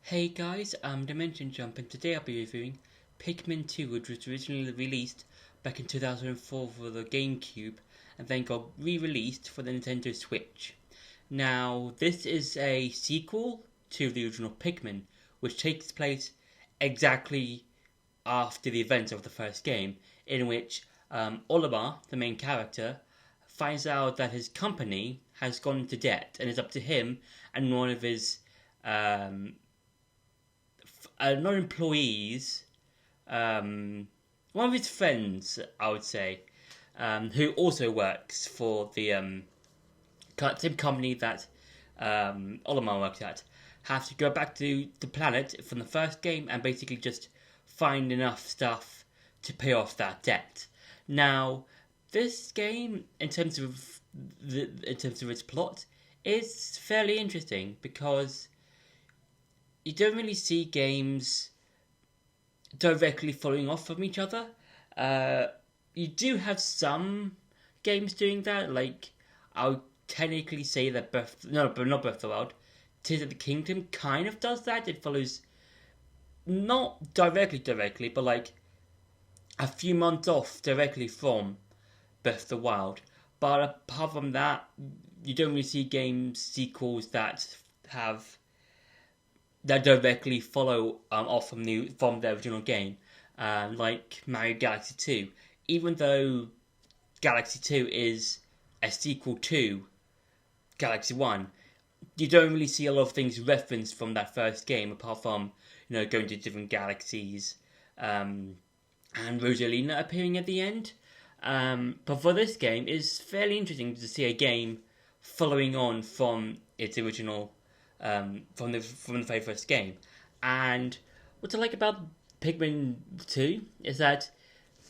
Hey guys, I'm Dimension Jump and today I'll be reviewing Pikmin 2, which was originally released back in 2004 for the GameCube and then got re-released for the Nintendo Switch. Now, this is a sequel to the original Pikmin, which takes place exactly after the events of the first game, in which Olimar, the main character, finds out that his company has gone into debt and it's up to him and one of his not employees, one of his friends, I would say, who also works for the same company that Olimar works at, have to go back to the planet from the first game and basically just find enough stuff to pay off that debt. Now, this game, in terms of its plot, is fairly interesting because you don't really see games directly following off from each other. You do have some games doing that, like I would technically say that not Breath of the Wild, Tears of the Kingdom kind of does that. It follows not directly, but like a few months off directly from Breath of the Wild. But apart from that, you don't really see games sequels that directly follow off from the original game, like Mario Galaxy 2. Even though Galaxy 2 is a sequel to Galaxy 1, you don't really see a lot of things referenced from that first game, apart from going to different galaxies and Rosalina appearing at the end. But for this game, it's fairly interesting to see a game following on from its original. From the very first game. And what I like about Pikmin 2 is that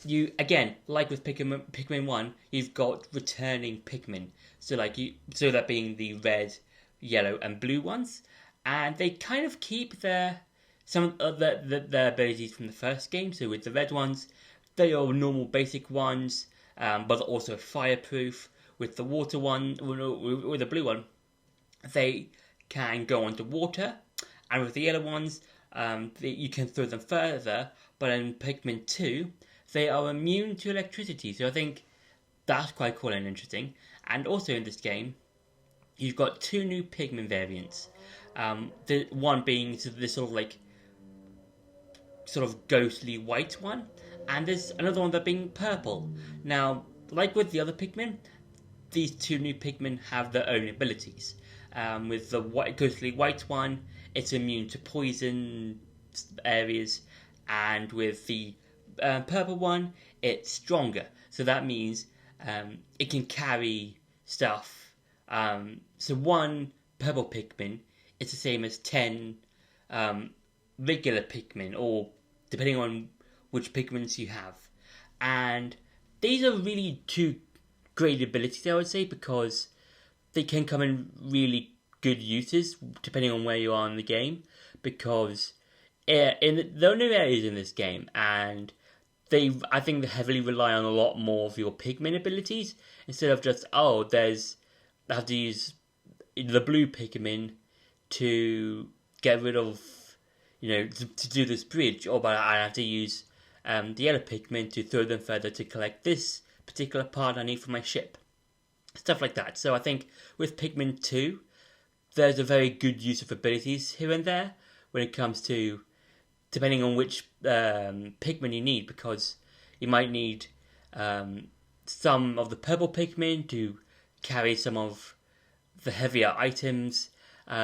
you, again, like with Pikmin 1, you've got returning Pikmin. So that being the red, yellow, and blue ones, and they kind of keep some of their abilities from the first game. So with the red ones, they are normal basic ones, but also fireproof. With the water one, with the blue one, they can go underwater, and with the yellow ones, you can throw them further. But in Pikmin 2, they are immune to electricity, so I think that's quite cool and interesting. And also in this game, you've got two new Pikmin variants. The one being this sort of ghostly white one, and there's another one that being purple. Now, like with the other Pikmin, these two new Pikmin have their own abilities. With the ghostly white one, it's immune to poison areas, and with the purple one, it's stronger. So that means it can carry stuff. So one purple Pikmin is the same as 10 regular Pikmin, or depending on which Pikmins you have. And these are really two great abilities, I would say, because they can come in really good uses depending on where you are in the game, because there are new areas in this game, and I think they heavily rely on a lot more of your Pikmin abilities instead of just I have to use the blue Pikmin to get rid of to do this bridge, or but I have to use the yellow Pikmin to throw them further to collect this particular part I need for my ship. Stuff like that. So I think with Pikmin 2, there's a very good use of abilities here and there when it comes to, depending on which Pikmin you need, because you might need some of the purple Pikmin to carry some of the heavier items.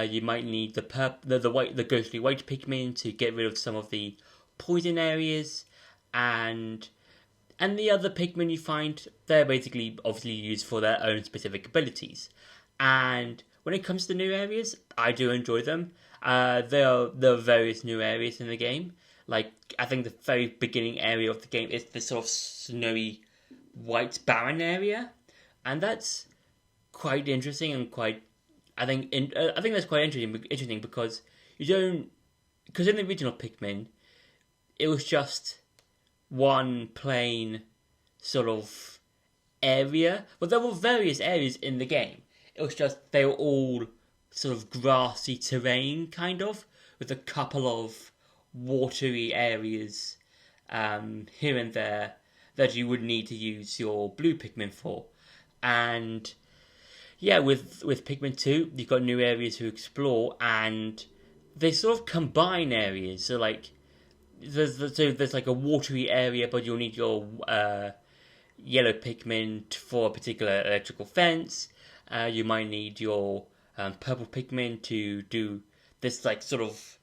You might need the ghostly white Pikmin to get rid of some of the poison areas, and the other Pikmin you find, they're basically obviously used for their own specific abilities. And when it comes to new areas, I do enjoy them. There are various new areas in the game. Like, I think the very beginning area of the game is the sort of snowy white barren area. And that's quite interesting and I think that's quite interesting because because in the original Pikmin, it was just one plain sort of area. Well, there were various areas in the game. It was just they were all sort of grassy terrain, kind of, with a couple of watery areas here and there that you would need to use your blue Pikmin for. And yeah, with Pikmin 2, you've got new areas to explore, and they sort of combine areas. So like there's like a watery area, but you'll need your yellow Pikmin for a particular electrical fence. You might need your purple Pikmin to do this like sort of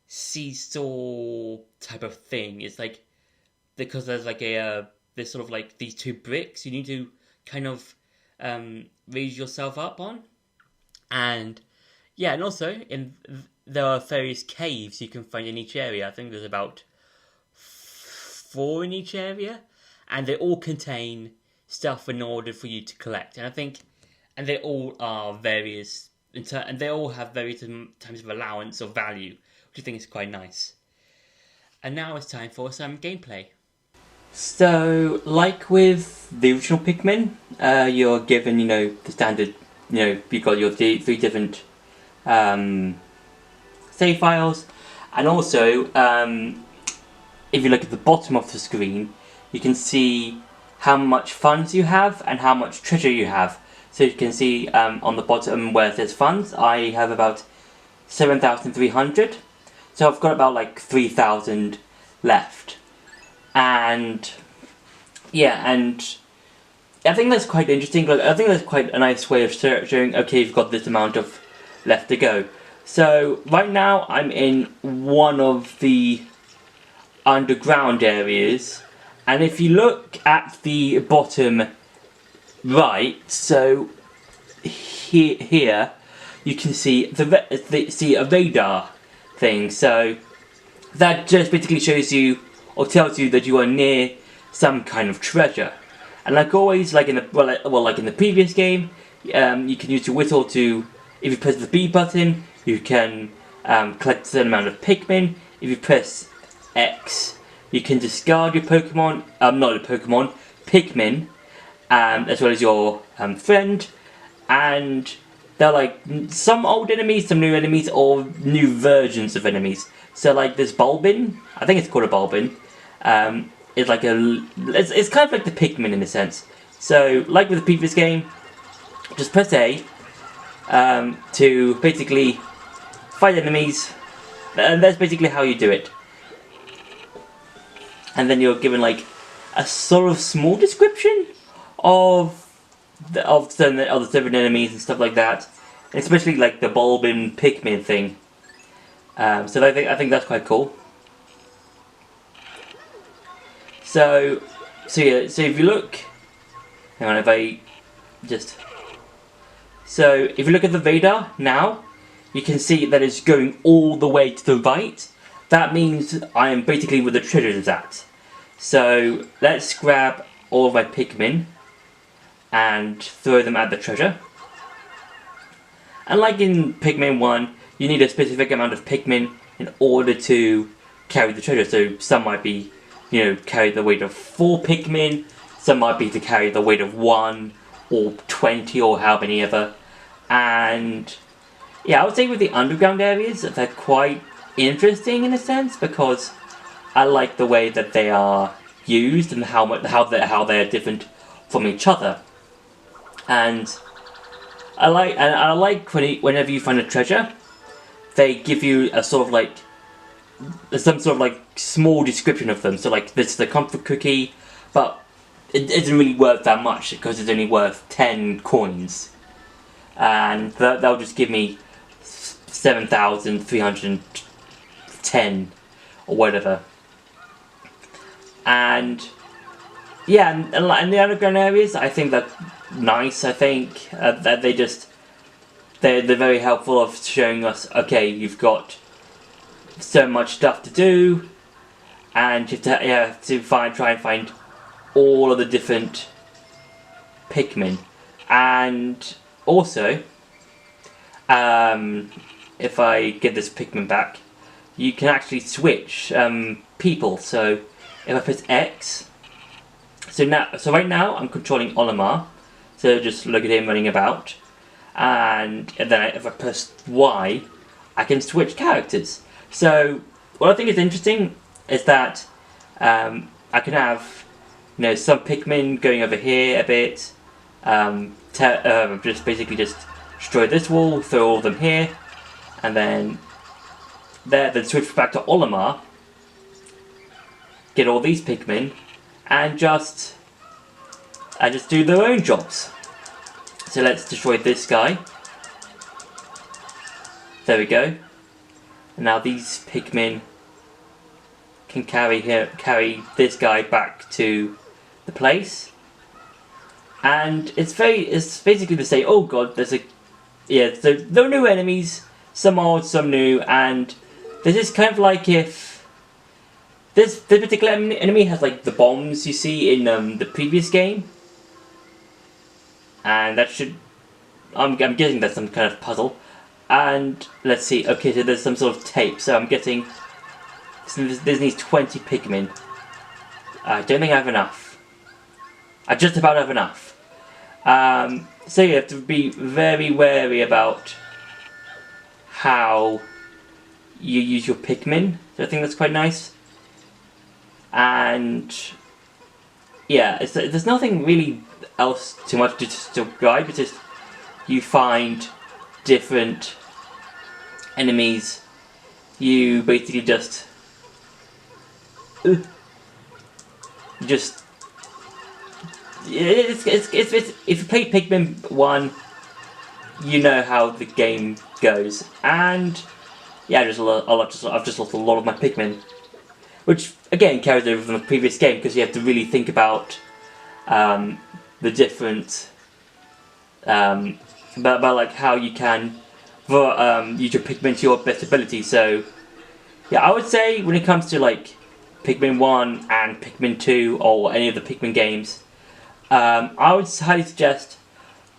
seesaw type of thing. It's like because there's like there's sort of like these two bricks you need to kind of raise yourself up on, and yeah, and also there are various caves you can find in each area. I think there's about 4 in each area, and they all contain stuff in order for you to collect. And they all are various, and they all have various times of allowance or value, which I think is quite nice. And now it's time for some gameplay. So, like with the original Pikmin, you're given, the standard, you've got your 3 different save files, and also, if you look at the bottom of the screen, you can see how much funds you have and how much treasure you have. So you can see on the bottom where it says funds, I have about 7,300. So I've got about like 3,000 left. And yeah, and I think that's quite interesting. Like, I think that's quite a nice way of showing, okay, you've got this amount of left to go. So right now I'm in one of the underground areas, and if you look at the bottom right, so here you can see see a radar thing. So that just basically shows you or tells you that you are near some kind of treasure. And like always, like in the like in the previous game, you can use your whistle to, if you press the B button, you can collect a certain amount of Pikmin. If you press X, you can discard your Pokemon, Pikmin, as well as your friend. And they're like some old enemies, some new enemies, or new versions of enemies. So like this Bulbin, I think it's called a Bulbin. It's like it's kind of like the Pikmin in a sense. So like with the previous game, just press A to basically fight enemies, and that's basically how you do it. And then you're given like a sort of small description of the different enemies and stuff like that, and especially like the Bulbin Pikmin thing. So I think that's quite cool. So yeah, so if you look, hang on, so if you look at the radar now, you can see that it's going all the way to the right. That means I am basically where the treasure is at. So let's grab all of my Pikmin and throw them at the treasure. And like in Pikmin 1, you need a specific amount of Pikmin in order to carry the treasure. So some might be, carry the weight of 4 Pikmin, some might be to carry the weight of 1 or 20 or how many ever. And yeah, I would say with the underground areas, they're quite interesting in a sense, because I like the way that they are used and how they are different from each other. And I like whenever you find a treasure, they give you a sort of like some sort of like small description of them. So like this is the comfort cookie, but it isn't really worth that much because it's only worth 10 coins, and that'll just give me 7,310 or whatever. And yeah, and the underground areas, I think they're nice. I think that they're very helpful of showing us, okay, you've got so much stuff to do, and you have to try and find all of the different Pikmin. And also, if I get this Pikmin back, you can actually switch people. So if I press X, so right now I'm controlling Olimar, so just look at him running about, and then if I press Y, I can switch characters. So what I think is interesting is that I can have some Pikmin going over here a bit. Just basically just destroy this wall, throw all of them here, and then then switch back to Olimar, get all these Pikmin, and just do their own jobs. So let's destroy this guy. There we go. And now these Pikmin can carry this guy back to the place. And it's basically the same. Oh god, so there are new enemies, some old, some new, and this is kind of like if this particular enemy has like the bombs you see in the previous game, and that should I'm guessing that's some kind of puzzle. And let's see. Okay, so there's some sort of tape. So I'm getting this needs 20 Pikmin. I don't think I have enough. I just about have enough. So you have to be very wary about how you use your Pikmin. So I think that's quite nice. And yeah, there's nothing really else too much to describe. It's just you find different enemies. You basically just if you play Pikmin 1, you know how the game goes, and yeah, I've just lost a lot of my Pikmin, which again carries over from the previous game because you have to really think about the different about like how you can use your Pikmin to your best ability. So yeah, I would say when it comes to like Pikmin 1 and Pikmin 2 or any of the Pikmin games, I would highly suggest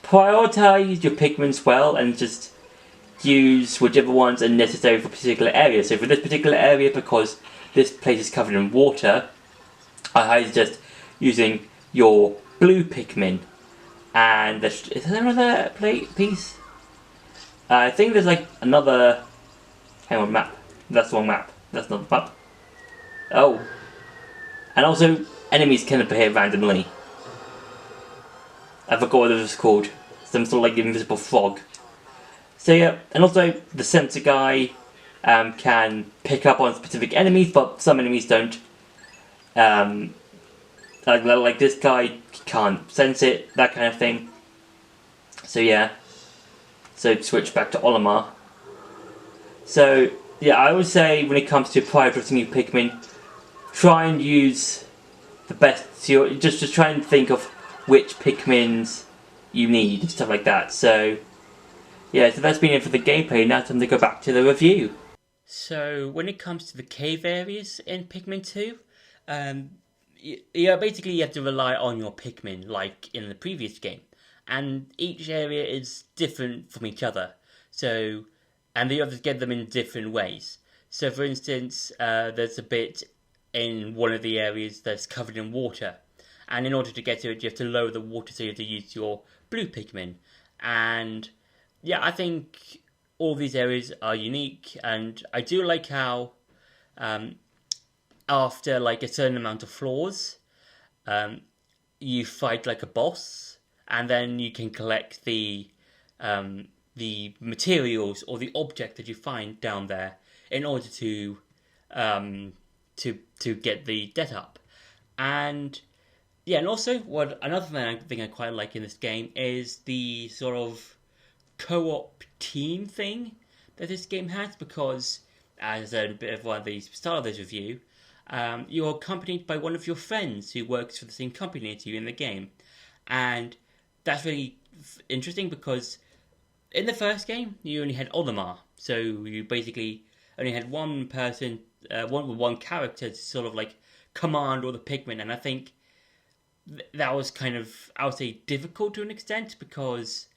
prioritize your Pikmins well and just use whichever ones are necessary for a particular area. So for this particular area, because this place is covered in water, I highly suggest using your blue Pikmin. And is there another piece? I think there's like another. Hang on, map. That's the wrong map. That's not the map. Oh. And also, enemies can appear randomly. I forgot what it was called. Some sort of like invisible frog. So yeah, and also the sensor guy can pick up on specific enemies, but some enemies don't. Like this guy can't sense it, that kind of thing. So yeah. So switch back to Olimar. So yeah, I would say when it comes to prioritizing your Pikmin, try and use the best. Just try and think of which Pikmins you need and stuff like that. So yeah, so that's been it for the gameplay. Now time to go back to the review. So when it comes to the cave areas in Pikmin 2, basically you have to rely on your Pikmin like in the previous game, and each area is different from each other. So, and you have to get them in different ways. So for instance, there's a bit in one of the areas that's covered in water, and in order to get to it, you have to lower the water, so you have to use your blue Pikmin. And yeah, I think all these areas are unique, and I do like how after like a certain amount of floors, you fight like a boss, and then you can collect the materials or the object that you find down there in order to get the debt up. And yeah, and also another thing I quite like in this game is the sort of co-op team thing that this game has, because as a bit of one of the start of this review, you're accompanied by one of your friends who works for the same company as you in the game, and that's really interesting because in the first game you only had Olimar, so you basically only had one person, one character to sort of like command all the Pikmin, and I think that was kind of, I would say, difficult to an extent because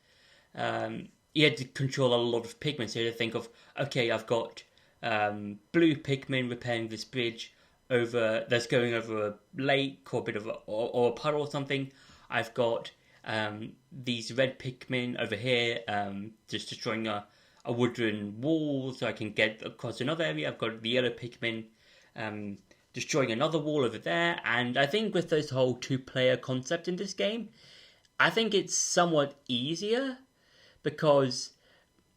you had to control a lot of Pikmin. So you had to think of, okay, I've got blue Pikmin repairing this bridge that's going over a lake or a bit of or a puddle or something. I've got these red Pikmin over here just destroying a a wooden wall so I can get across another area. I've got the yellow Pikmin destroying another wall over there. And I think with this whole two-player concept in this game, I think it's somewhat easier because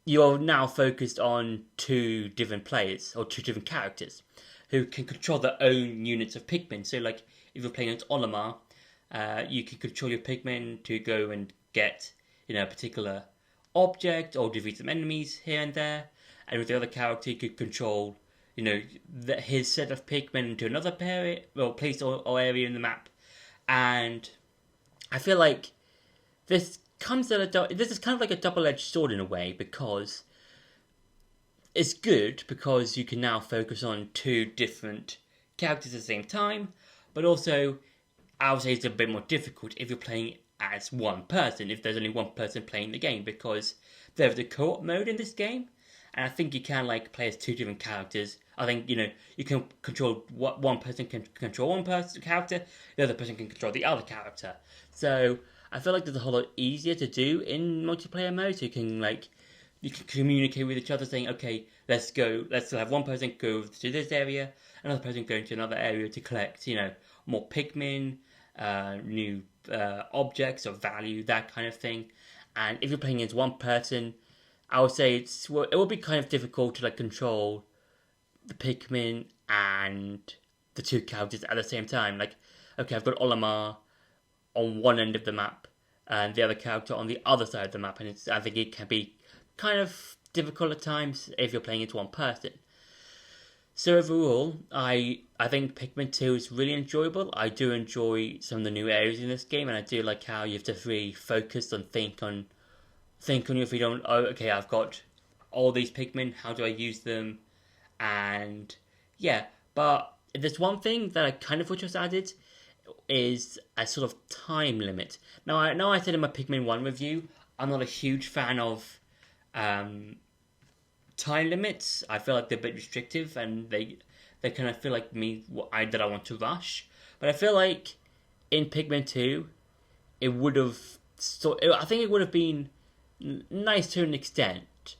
you're now focused on two different players or two different characters who can control their own units of Pikmin. So, like, if you're playing as Olimar, you can control your Pikmin to go and get, a particular object or defeat some enemies here and there. And with the other character, you could control, his set of Pikmin into another place or area in the map. And I feel like this is kind of like a double-edged sword in a way, because it's good because you can now focus on two different characters at the same time, but also I would say it's a bit more difficult if you're playing as one person, if there's only one person playing the game, because there's the co-op mode in this game, and I think you can play as two different characters. I think you can control one person can control one person character, the other person can control the other character. So I feel like there's a whole lot easier to do in multiplayer mode. So you can communicate with each other, saying, okay, let's have one person go to this area, another person go to another area to collect, more Pikmin, new objects of value, that kind of thing. And if you're playing as one person, I would say it will be kind of difficult to control the Pikmin and the two characters at the same time. Okay, I've got Olimar on one end of the map and the other character on the other side of the map, and I think it can be kind of difficult at times if you're playing as one person. So overall, I think Pikmin 2 is really enjoyable. I do enjoy some of the new areas in this game, and I do like how you have to really focus and think on your feet on, okay, I've got all these Pikmin, how do I use them? And yeah, but there's one thing that I kind of wish was added, is a sort of time limit. Now I said in my Pikmin 1 review, I'm not a huge fan of time limits. I feel like they're a bit restrictive, and they kind of feel like that I want to rush. But I feel like in Pikmin 2, I think it would have been nice to an extent.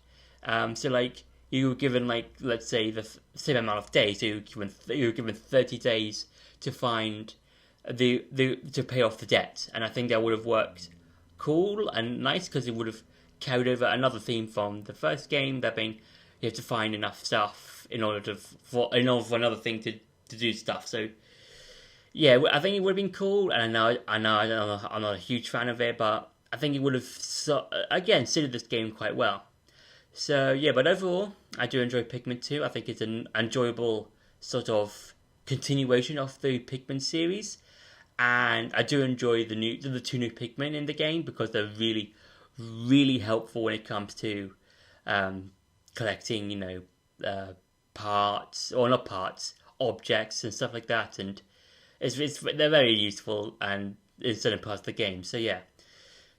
So you were given let's say the same amount of days. So you were given 30 days to find to pay off the debt, and I think that would have worked cool and nice because it would have carried over another theme from the first game, that being you have to find enough stuff in order for another thing to do stuff. So yeah, I think it would have been cool, and I'm not a huge fan of it, but I think it would have suited this game quite well. So yeah, but overall, I do enjoy Pikmin 2. I think it's an enjoyable sort of continuation of the Pikmin series, and I do enjoy the two new Pikmin in the game because they're really, really helpful when it comes to collecting, objects and stuff like that, and they're very useful and in certain parts of the game. So yeah.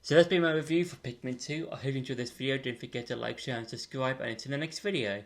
So that's been my review for Pikmin 2. I hope you enjoyed this video. Don't forget to like, share and subscribe, and until the next video.